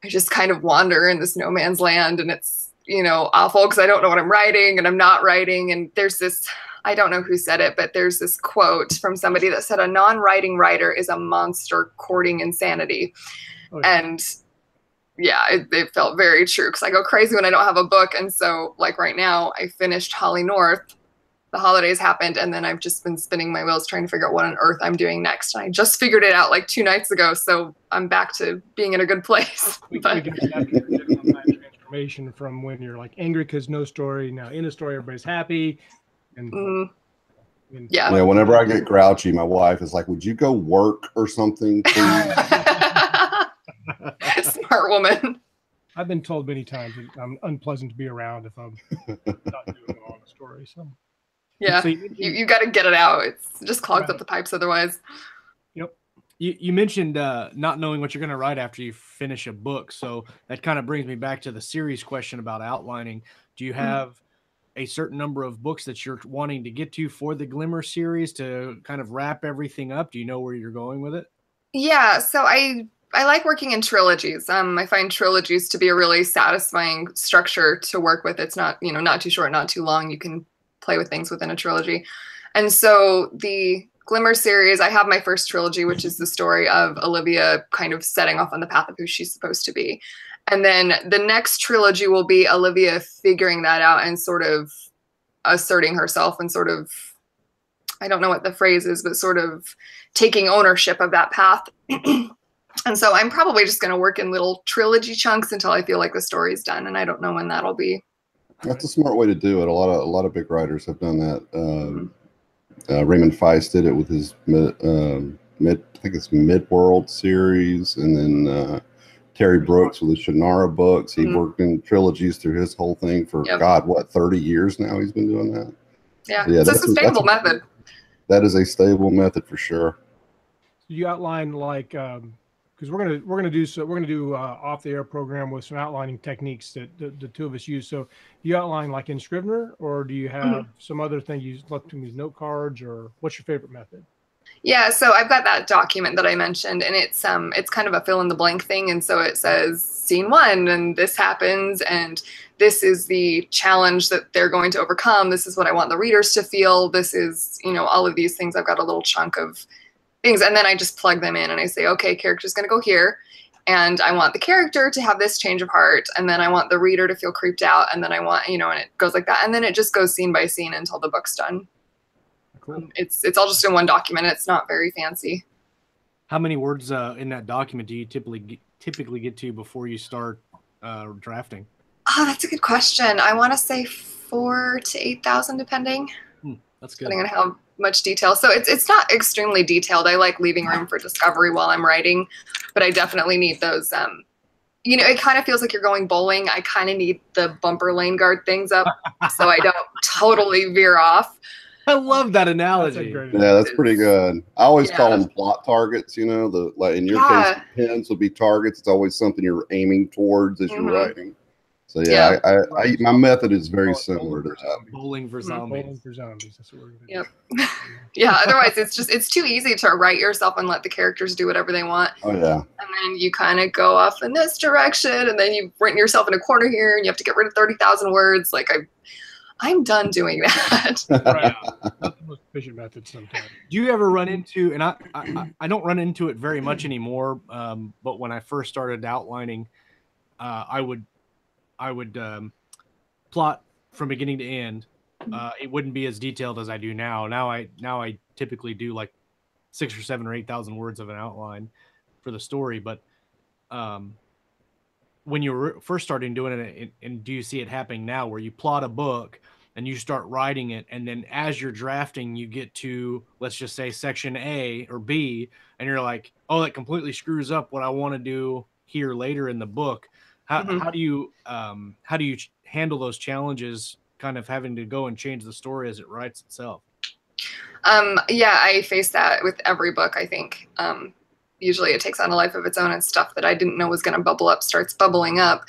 I just kind of wander in this no man's land, and it's, you know, awful because I don't know what I'm writing and I'm not writing. And there's this, I don't know who said it, but there's this quote from somebody that said a non-writing writer is a monster courting insanity. Oh, yeah. And yeah, it felt very true because I go crazy when I don't have a book. And so like right now I finished Holly North, the holidays happened, and then I've just been spinning my wheels trying to figure out what on earth I'm doing next. And I just figured it out like 2 nights ago, so I'm back to being in a good place. We can that transformation from when you're like angry because no story, now in a story everybody's happy. And yeah, whenever I get grouchy, my wife is like, would you go work or something, please? Smart woman. I've been told many times that I'm unpleasant to be around if I'm not doing well on a story. So yeah, so you got to get it out. It just clogs up the pipes otherwise. Yep. You mentioned not knowing what you're going to write after you finish a book. So that kind of brings me back to the series question about outlining. Do you have a certain number of books that you're wanting to get to for the Glimmer series to kind of wrap everything up? Do you know where you're going with it? Yeah, so I like working in trilogies. I find trilogies to be a really satisfying structure to work with. It's not, you know, not too short, not too long. You can play with things within a trilogy. And so the Glimmer series, I have my first trilogy, which is the story of Olivia kind of setting off on the path of who she's supposed to be. And then the next trilogy will be Olivia figuring that out and sort of asserting herself and sort of, I don't know what the phrase is, but sort of taking ownership of that path. And so I'm probably just going to work in little trilogy chunks until I feel like the story's done. And I don't know when that'll be. That's a smart way to do it. A lot of big writers have done that. Raymond Feist did it with his I think it's Midworld series, and then Terry Brooks with the Shannara books. He worked in trilogies through his whole thing for God, what, 30 years now he's been doing that. Yeah, it's a sustainable method. That is a stable method for sure. You outline like because we're gonna do off the air program with some outlining techniques that the two of us use. So do you outline like in Scrivener, or do you have some other thing you left to me, note cards, or what's your favorite method? Yeah, so I've got that document that I mentioned, and it's kind of a fill in the blank thing. And so it says scene 1, and this happens, and this is the challenge that they're going to overcome. This is what I want the readers to feel. This is, you know, all of these things. I've got a little chunk of things, and then I just plug them in and I say, okay, character's going to go here. and I want the character to have this change of heart, and then I want the reader to feel creeped out, and then I want, and it goes like that, and then it just goes scene by scene until the book's done. Cool. It's all just in one document. It's not very fancy. How many words in that document do you typically get to before you start drafting? Oh, that's a good question. I want to say 4,000 to 8,000, depending. That's good. Depending on how much detail. So it's not extremely detailed. I like leaving room for discovery while I'm writing, but I definitely need those. It kind of feels like you're going bowling. I kind of need the bumper lane guard things up so I don't totally veer off. I love that analogy. Yeah, that's pretty good. I always call them plot targets. In your case, pins would be targets. It's always something you're aiming towards as you're writing. So I my method is very similar to that. Bowling for zombies. Bowling for zombies. That's what we're gonna do. Yep. Yeah. Otherwise, it's too easy to write yourself and let the characters do whatever they want. Oh yeah. And then you kind of go off in this direction, and then you've written yourself in a corner here, and you have to get rid of 30,000 words. Like I'm done doing that. Right. That's the most efficient method sometimes. Do you ever run into, and I don't run into it very much anymore, but when I first started outlining, I would plot from beginning to end. It wouldn't be as detailed as I do now. Now I typically do like 6,000 or 7,000 or 8,000 words of an outline for the story. But when you were first starting doing it, and do you see it happening now where you plot a book and you start writing it, and then as you're drafting, you get to, let's just say, section A or B, and you're like, oh, that completely screws up what I want to do here later in the book. How do you handle those challenges, kind of having to go and change the story as it writes itself? Yeah, I face that with every book, I think. Usually it takes on a life of its own, and stuff that I didn't know was going to bubble up starts bubbling up.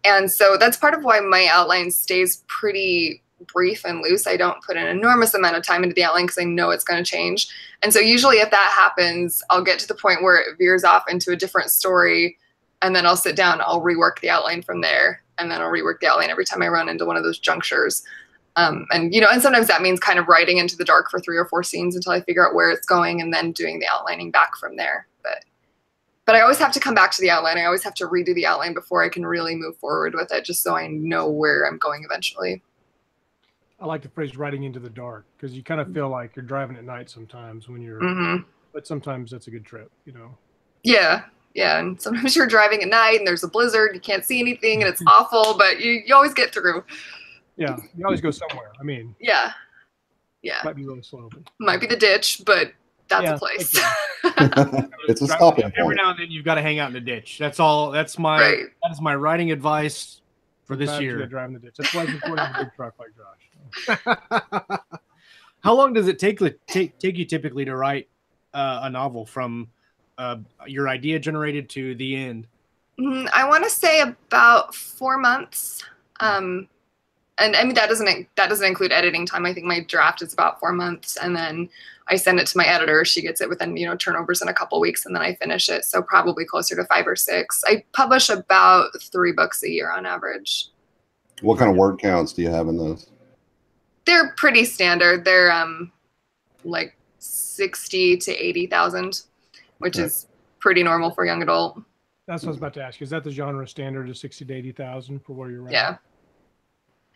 And so that's part of why my outline stays pretty brief and loose. I don't put an enormous amount of time into the outline because I know it's going to change. And so usually if that happens, I'll get to the point where it veers off into a different story, and then I'll sit down, I'll rework the outline from there, and then I'll rework the outline every time I run into one of those junctures. And sometimes that means kind of writing into the dark for 3 or 4 scenes until I figure out where it's going, and then doing the outlining back from there. But I always have to come back to the outline. I always have to redo the outline before I can really move forward with it, just so I know where I'm going eventually. I like the phrase "writing into the dark" because you kind of feel like you're driving at night sometimes when you're, but sometimes that's a good trip, Yeah. Yeah, and sometimes you're driving at night and there's a blizzard, you can't see anything, and it's awful, but you always get through. Yeah, you always go somewhere. Yeah. Might be really slow. Might be the ditch, but that's a place. It's a stopping point. Every now and then you've got to hang out in the ditch. That's all. That is my writing advice for this year. Driving the ditch. That's why it's important to a big truck like Josh. How long does it take you typically to write a novel from your idea generated to the end? I want to say about 4 months. And I mean, that doesn't include editing time. I think my draft is about 4 months, and then I send it to my editor. She gets it within, turnovers in a couple weeks, and then I finish it. So probably closer to 5 or 6. I publish about 3 books a year on average. What kind of word counts do you have in those? They're pretty standard. They're like 60 to 80,000, which is pretty normal for young adult. That's what I was about to ask. Is that the genre standard of 60 to 80,000 for where you're writing? Yeah.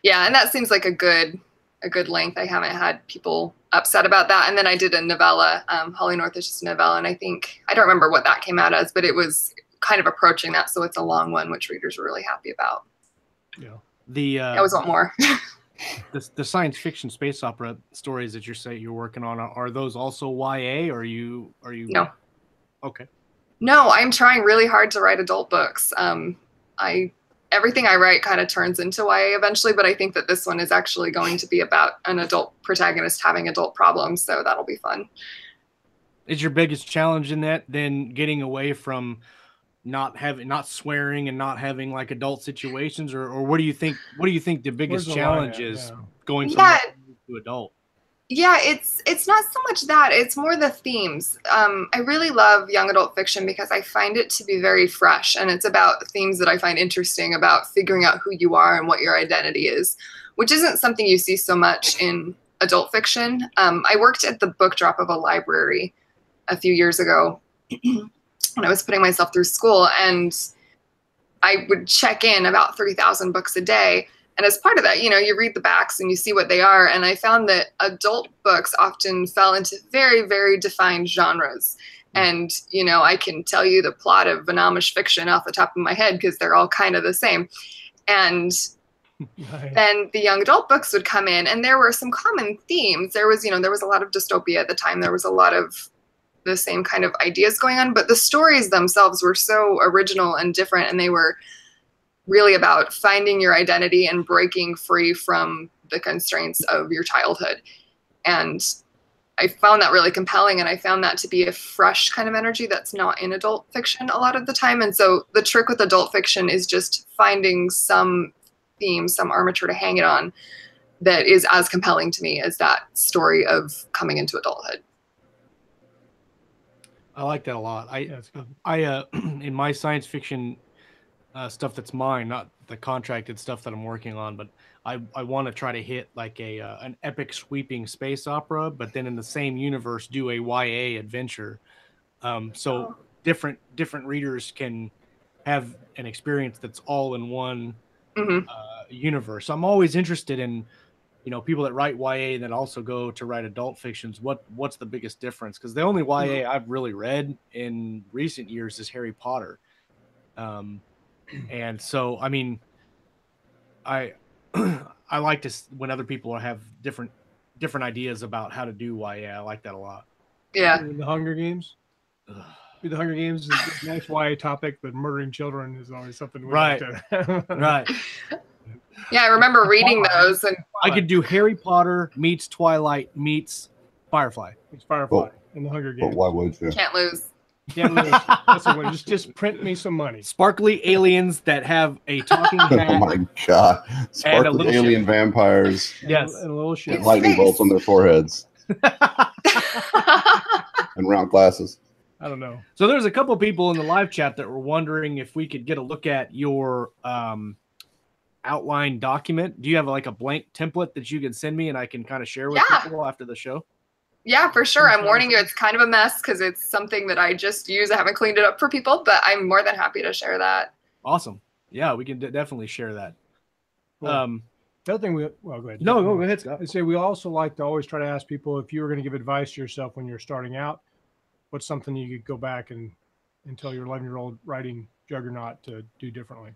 Yeah, and that seems like a good length. I haven't had people upset about that. And then I did a novella. Holly North is just a novella, and I don't remember what that came out as, but it was kind of approaching that, so it's a long one, which readers were really happy about. Yeah. I always want more. the science fiction space opera stories that you're working on, are those also YA, or are you No. Okay. No, I'm trying really hard to write adult books. Everything I write kind of turns into YA eventually, but I think that this one is actually going to be about an adult protagonist having adult problems, so that'll be fun. Is your biggest challenge in that then getting away from not swearing and not having like adult situations, or what do you think the biggest challenge is going from to adult? Yeah, it's not so much that, it's more the themes. I really love young adult fiction because I find it to be very fresh, and it's about themes that I find interesting, about figuring out who you are and what your identity is, which isn't something you see so much in adult fiction. I worked at the book drop of a library a few years ago, when I was putting myself through school, and I would check in about 3,000 books a day. And as part of that, you read the backs and you see what they are. And I found that adult books often fell into very, very defined genres. And, I can tell you the plot of Vanamish fiction off the top of my head because they're all kind of the same. And then the young adult books would come in, and there were some common themes. There was, there was a lot of dystopia at the time. There was a lot of the same kind of ideas going on, but the stories themselves were so original and different, and they were really about finding your identity and breaking free from the constraints of your childhood. And I found that really compelling, and I found that to be a fresh kind of energy that's not in adult fiction a lot of the time. And so the trick with adult fiction is just finding some theme, some armature to hang it on that is as compelling to me as that story of coming into adulthood. I like that a lot. I in my science fiction stuff that's mine, not the contracted stuff that I'm working on, but I want to try to hit like an epic sweeping space opera, but then in the same universe do a YA adventure. So different readers can have an experience that's all in one universe. I'm always interested in, people that write YA that also go to write adult fictions. What's the biggest difference? Because the only YA I've really read in recent years is Harry Potter. And so, I mean, I like to, when other people have different ideas about how to do YA, I like that a lot. Yeah. The Hunger Games. The Hunger Games is a nice YA topic, but murdering children is always something we right. Like to... Right. Yeah, I remember reading those, and I could do Harry Potter meets Twilight meets Firefly. It's Firefly in the Hunger Games. But why would you? Can't lose. Can't lose. That's a win. Just print me some money. Sparkly aliens that have a talking hat. Oh my god! Sparkly alien vampires. Yes, and a little shit. And lightning bolts on their foreheads. And round glasses. I don't know. So there's a couple people in the live chat that were wondering if we could get a look at your outline document. Do you have like a blank template that you can send me and I can kind of share with people after the show? Yeah, for sure. I'm warning you, it's kind of a mess because it's something that I just use. I haven't cleaned it up for people, but I'm more than happy to share that. Awesome. Yeah, we can definitely share that. Cool. The other thing go ahead. No, go ahead, Scott. I say we also like to always try to ask people, if you were going to give advice to yourself when you're starting out, what's something you could go back and tell your 11-year-old writing juggernaut to do differently?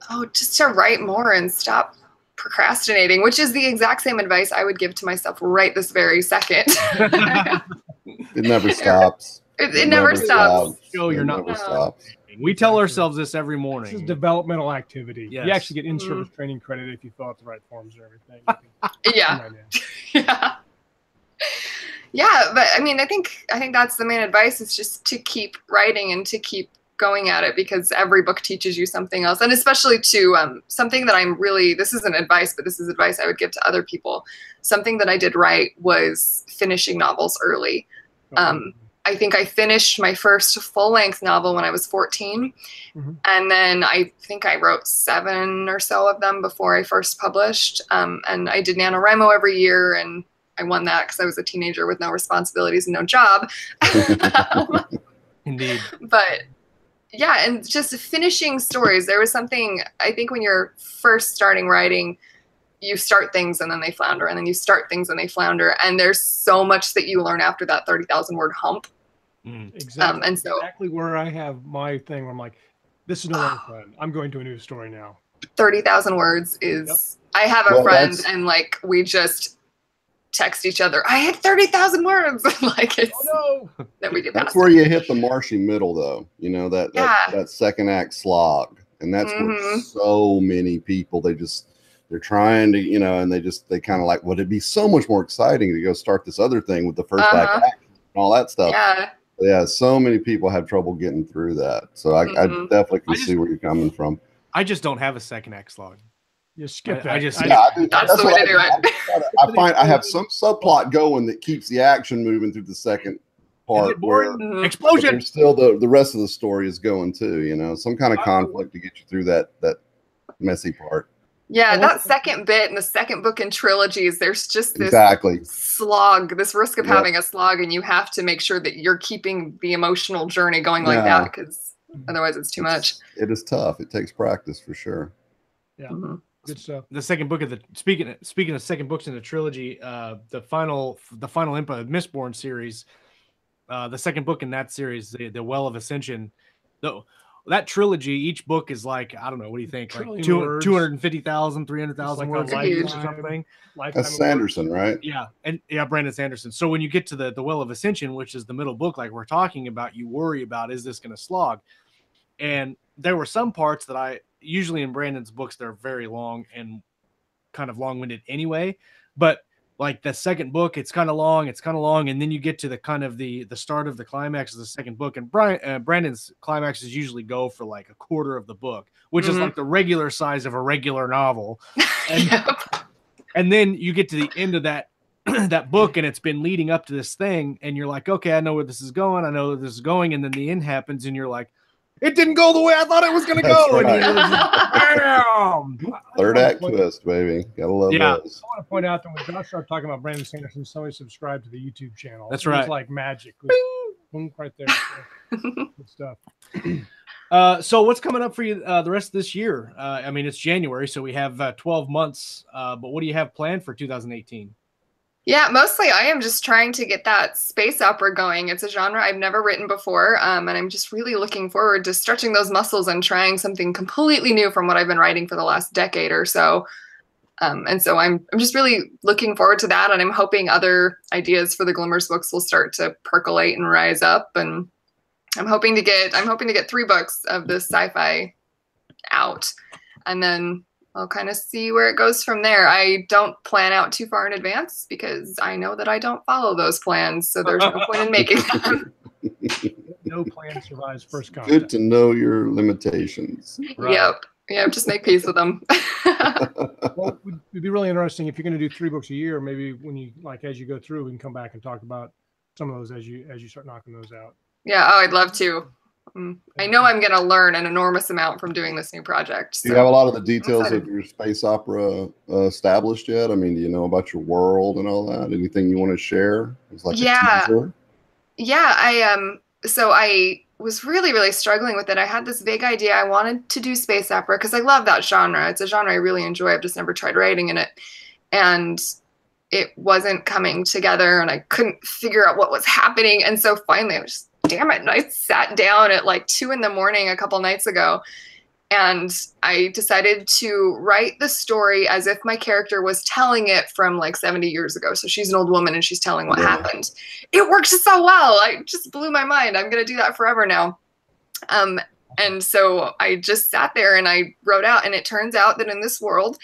Oh, just to write more and stop procrastinating, which is the exact same advice I would give to myself right this very second. It never stops. It never stops. Show you're not. Never stops. We tell ourselves this every morning. This is developmental activity. Yes. You actually get in-service training credit if you fill out the right forms and everything. Yeah. Yeah, but I mean, I think that's the main advice, is just to keep writing and to keep going at it, because every book teaches you something else. And especially to something that I'm really, this isn't advice, but this is advice I would give to other people. Something that I did right was finishing novels early. I think I finished my first full-length novel when I was 14. And then I think I wrote 7 or so of them before I first published. And I did NaNoWriMo every year, and I won that because I was a teenager with no responsibilities and no job. Indeed. But yeah, and just finishing stories. There was something, I think, when you're first starting writing, you start things and then they flounder, and then you start things and they flounder. And there's so much that you learn after that 30,000 word hump. Exactly. And so exactly where I have my thing where I'm like, this is no longer fun. I'm going to a new story now. 30,000 words is, I have a friend and like, we just text each other, I had 30,000 words. Like, it's that we do. That's where you hit the marshy middle, though. You know, that second act slog. And that's where so many people, they're trying to, you know, and they kind of like, would it be so much more exciting to go start this other thing with the first act and all that stuff? Yeah, so many people have trouble getting through that. So I definitely can see where you're coming from. I just don't have a second act slog. You skip that. I just that's the way to do it. I find I have some subplot going that keeps the action moving through the second part where explosion. There's still the rest of the story is going too, you know, some kind of conflict to get you through that messy part. Yeah, that second bit in the second book in Trilogies, there's just this slog, this risk of having a slog, and you have to make sure that you're keeping the emotional journey going like that, because otherwise it's too much. It is tough. It takes practice for sure. Yeah. Good stuff. The second book of the speaking of second books in the trilogy, the final Empire of Mistborn series, the second book in that series, the Well of Ascension, that trilogy, each book is like, I don't know, what do you think? Like 250,000, 300,000 words or something. That's Sanderson, right? Yeah. And Brandon Sanderson. So when you get to the Well of Ascension, which is the middle book, like we're talking about, you worry about, is this going to slog? And there were some parts that usually in Brandon's books, they're very long and kind of long-winded anyway, but like the second book, it's kind of long, and then you get to the kind of the start of the climax of the second book, and Brandon's climaxes usually go for like a quarter of the book, which is like the regular size of a regular novel. And then you get to the end of that that book, and it's been leading up to this thing, and you're like, okay, I know where this is going, and then the end happens, and you're like, it didn't go the way I thought it was going to go. Right. And bam! Third act twist, baby. Gotta love those. I want to point out that when Josh started talking about Brandon Sanderson, somebody subscribed to the YouTube channel. That's right. It's like magic. Boom, right there. Good stuff. So what's coming up for you the rest of this year? I mean, it's January, so we have 12 months. But what do you have planned for 2018? Yeah, mostly I am just trying to get that space opera going. It's a genre I've never written before, and I'm just really looking forward to stretching those muscles and trying something completely new from what I've been writing for the last decade or so. And so I'm just really looking forward to that, and I'm hoping other ideas for the Glimmers books will start to percolate and rise up. And I'm hoping to get 3 books of this sci-fi out, and then I'll kind of see where it goes from there. I don't plan out too far in advance because I know that I don't follow those plans, so there's no point in making them. No plan survives first contact. Good to know your limitations. Right. Yep. Yeah, just make peace with them. Well, it'd be really interesting if you're going to do 3 books a year. Maybe when you as you go through, we can come back and talk about some of those as you start knocking those out. Yeah. Oh, I'd love to. I know I'm going to learn an enormous amount from doing this new project. So. Do you have a lot of the details of your space opera established yet? I mean, do you know about your world and all that? Anything you want to share? It's like a teaser? Yeah. So I was really, really struggling with it. I had this vague idea. I wanted to do space opera because I love that genre. It's a genre I really enjoy. I've just never tried writing in it. And it wasn't coming together, and I couldn't figure out what was happening. And so finally I was just, damn it. And I sat down at like 2 a.m. a couple nights ago, and I decided to write the story as if my character was telling it from like 70 years ago. So she's an old woman and she's telling what happened. It works so well. I just blew my mind. I'm going to do that forever now. And so I just sat there and I wrote out, and it turns out that in this world,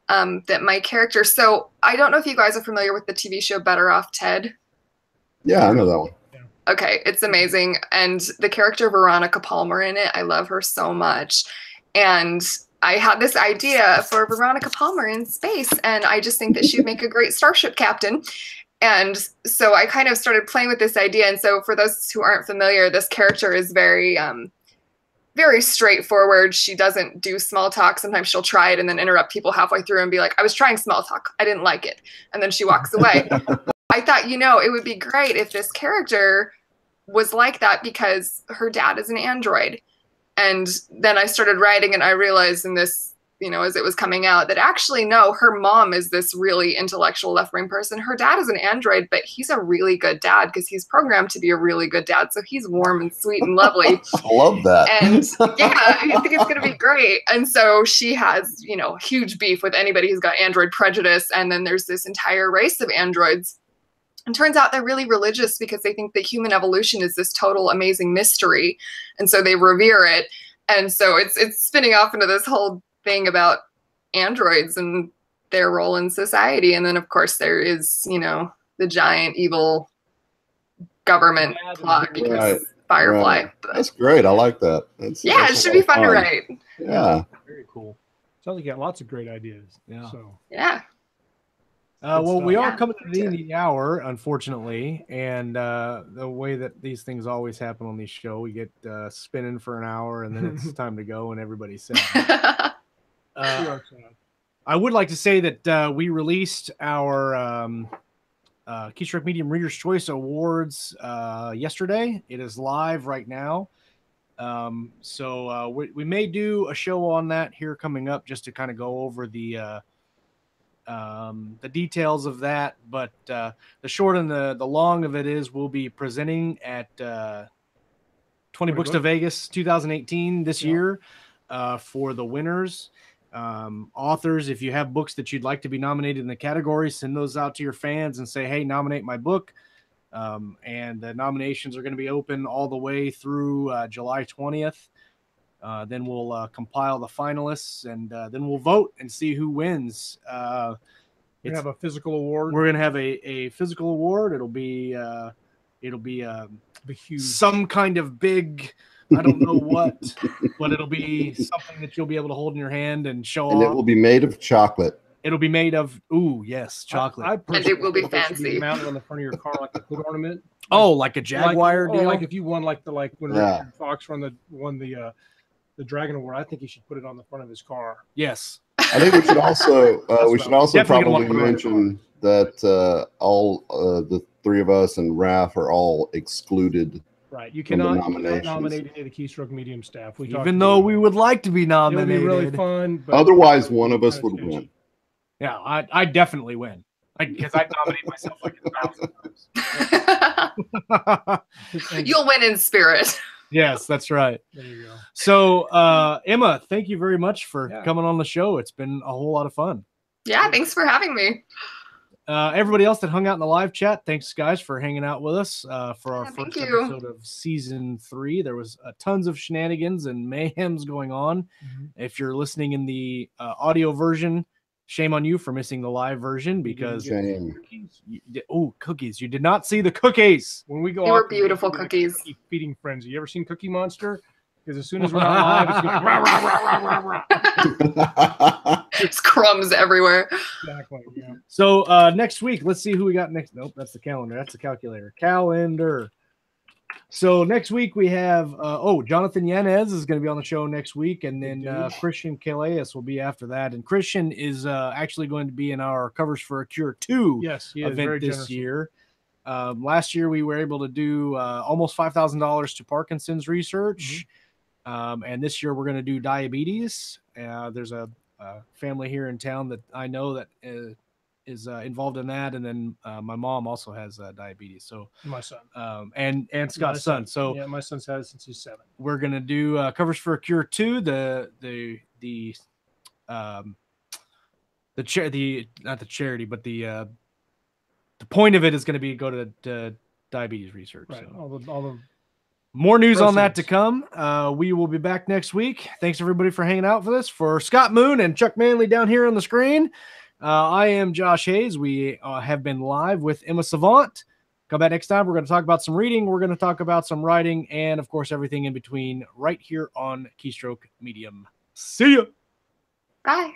that my character, so I don't know if you guys are familiar with the TV show Better Off Ted. Yeah, I know that one. Okay, it's amazing. And the character Veronica Palmer in it, I love her so much. And I had this idea for Veronica Palmer in space, and I just think that she'd make a great starship captain. And so I kind of started playing with this idea. And so for those who aren't familiar, this character is very, very straightforward. She doesn't do small talk. Sometimes she'll try it and then interrupt people halfway through and be like, I was trying small talk. I didn't like it. And then she walks away. I thought, it would be great if this character was like that because her dad is an android. And then I started writing, and I realized in this, as it was coming out, that actually, no, her mom is this really intellectual left-brain person. Her dad is an android, but he's a really good dad because he's programmed to be a really good dad. So he's warm and sweet and lovely. I love that. And yeah, I think it's going to be great. And so she has, huge beef with anybody who's got android prejudice. And then there's this entire race of androids. And turns out they're really religious because they think that human evolution is this total amazing mystery. And so they revere it. And so it's spinning off into this whole thing about androids and their role in society. And then, of course, there is, the giant evil government plot because Firefly. Right. That's great. I like that. It should be fun to write. Yeah. Very cool. Sounds like you got lots of great ideas. Yeah. So. Yeah. Well, we are coming to the end of the hour, unfortunately, and the way that these things always happen on this show, we get spinning for an hour, and then it's time to go, and everybody's sad. I would like to say that we released our Keystroke Medium Reader's Choice Awards yesterday. It is live right now. So we may do a show on that here coming up just to kind of go over the details of that. But the short and the long of it is we'll be presenting at 20 Books to Vegas 2018 this year for the winners. Authors, if you have books that you'd like to be nominated in the category, send those out to your fans and say, hey, nominate my book. And the nominations are going to be open all the way through July 20th. Then we'll compile the finalists, and then we'll vote and see who wins. We're going to have a physical award. We're going to have a physical award. It'll be huge. Some kind of big, I don't know what, but it'll be something that you'll be able to hold in your hand and show off. And it will be made of chocolate. It'll be made of, chocolate. And it will be fancy. Mounted on the front of your car like a hood ornament. Like a Jaguar deal? Like if you won when Richard Fox won the Dragon Award, I think he should put it on the front of his car. Yes. I think we should also probably mention that all the three of us and Raph are all excluded. Right, you cannot nominate any of the Keystroke Medium staff. Even though we would like to be nominated, it would be really fun. But otherwise, one of us would win. Yeah, I definitely win because I nominate myself like 1,000 times. You'll win in spirit. Yes, that's right. There you go. So, Emma, thank you very much for coming on the show. It's been a whole lot of fun. Yeah, thanks for having me. Everybody else that hung out in the live chat, thanks guys for hanging out with us for our first episode of season 3. There was tons of shenanigans and mayhems going on. If you're listening in the audio version, shame on you for missing the live version because cookies. You did not see the cookies. When we go, they were beautiful cookies. Feeding frenzy. You ever seen Cookie Monster? Because as soon as we're not live, it's going rah, rah, rah, rah, rah, rah. There's crumbs everywhere. Exactly. Yeah. So next week, let's see who we got next. Nope, that's the calendar. That's the calculator. Calendar. So next week we have Jonathan Yanez is going to be on the show next week, and then Christian Calais will be after that. And Christian is actually going to be in our Covers for a Cure 2 event this year. Last year we were able to do almost $5,000 to Parkinson's research. And this year we're going to do diabetes. There's a family here in town that I know that is involved in that, and then my mom also has diabetes. So my son, and Scott's son. So yeah, my son's had it since he's 7. We're gonna do Covers for a Cure 2. The not the charity, but the point of it is going to be go to diabetes research. Right. So. All the more news on that to come. We will be back next week. Thanks everybody for hanging out for this. For Scott Moon and Chuck Manley down here on the screen, I am Josh Hayes. We have been live with Emma Savant. Come back next time. We're going to talk about some reading. We're going to talk about some writing and, of course, everything in between right here on Keystroke Medium. See ya. Bye.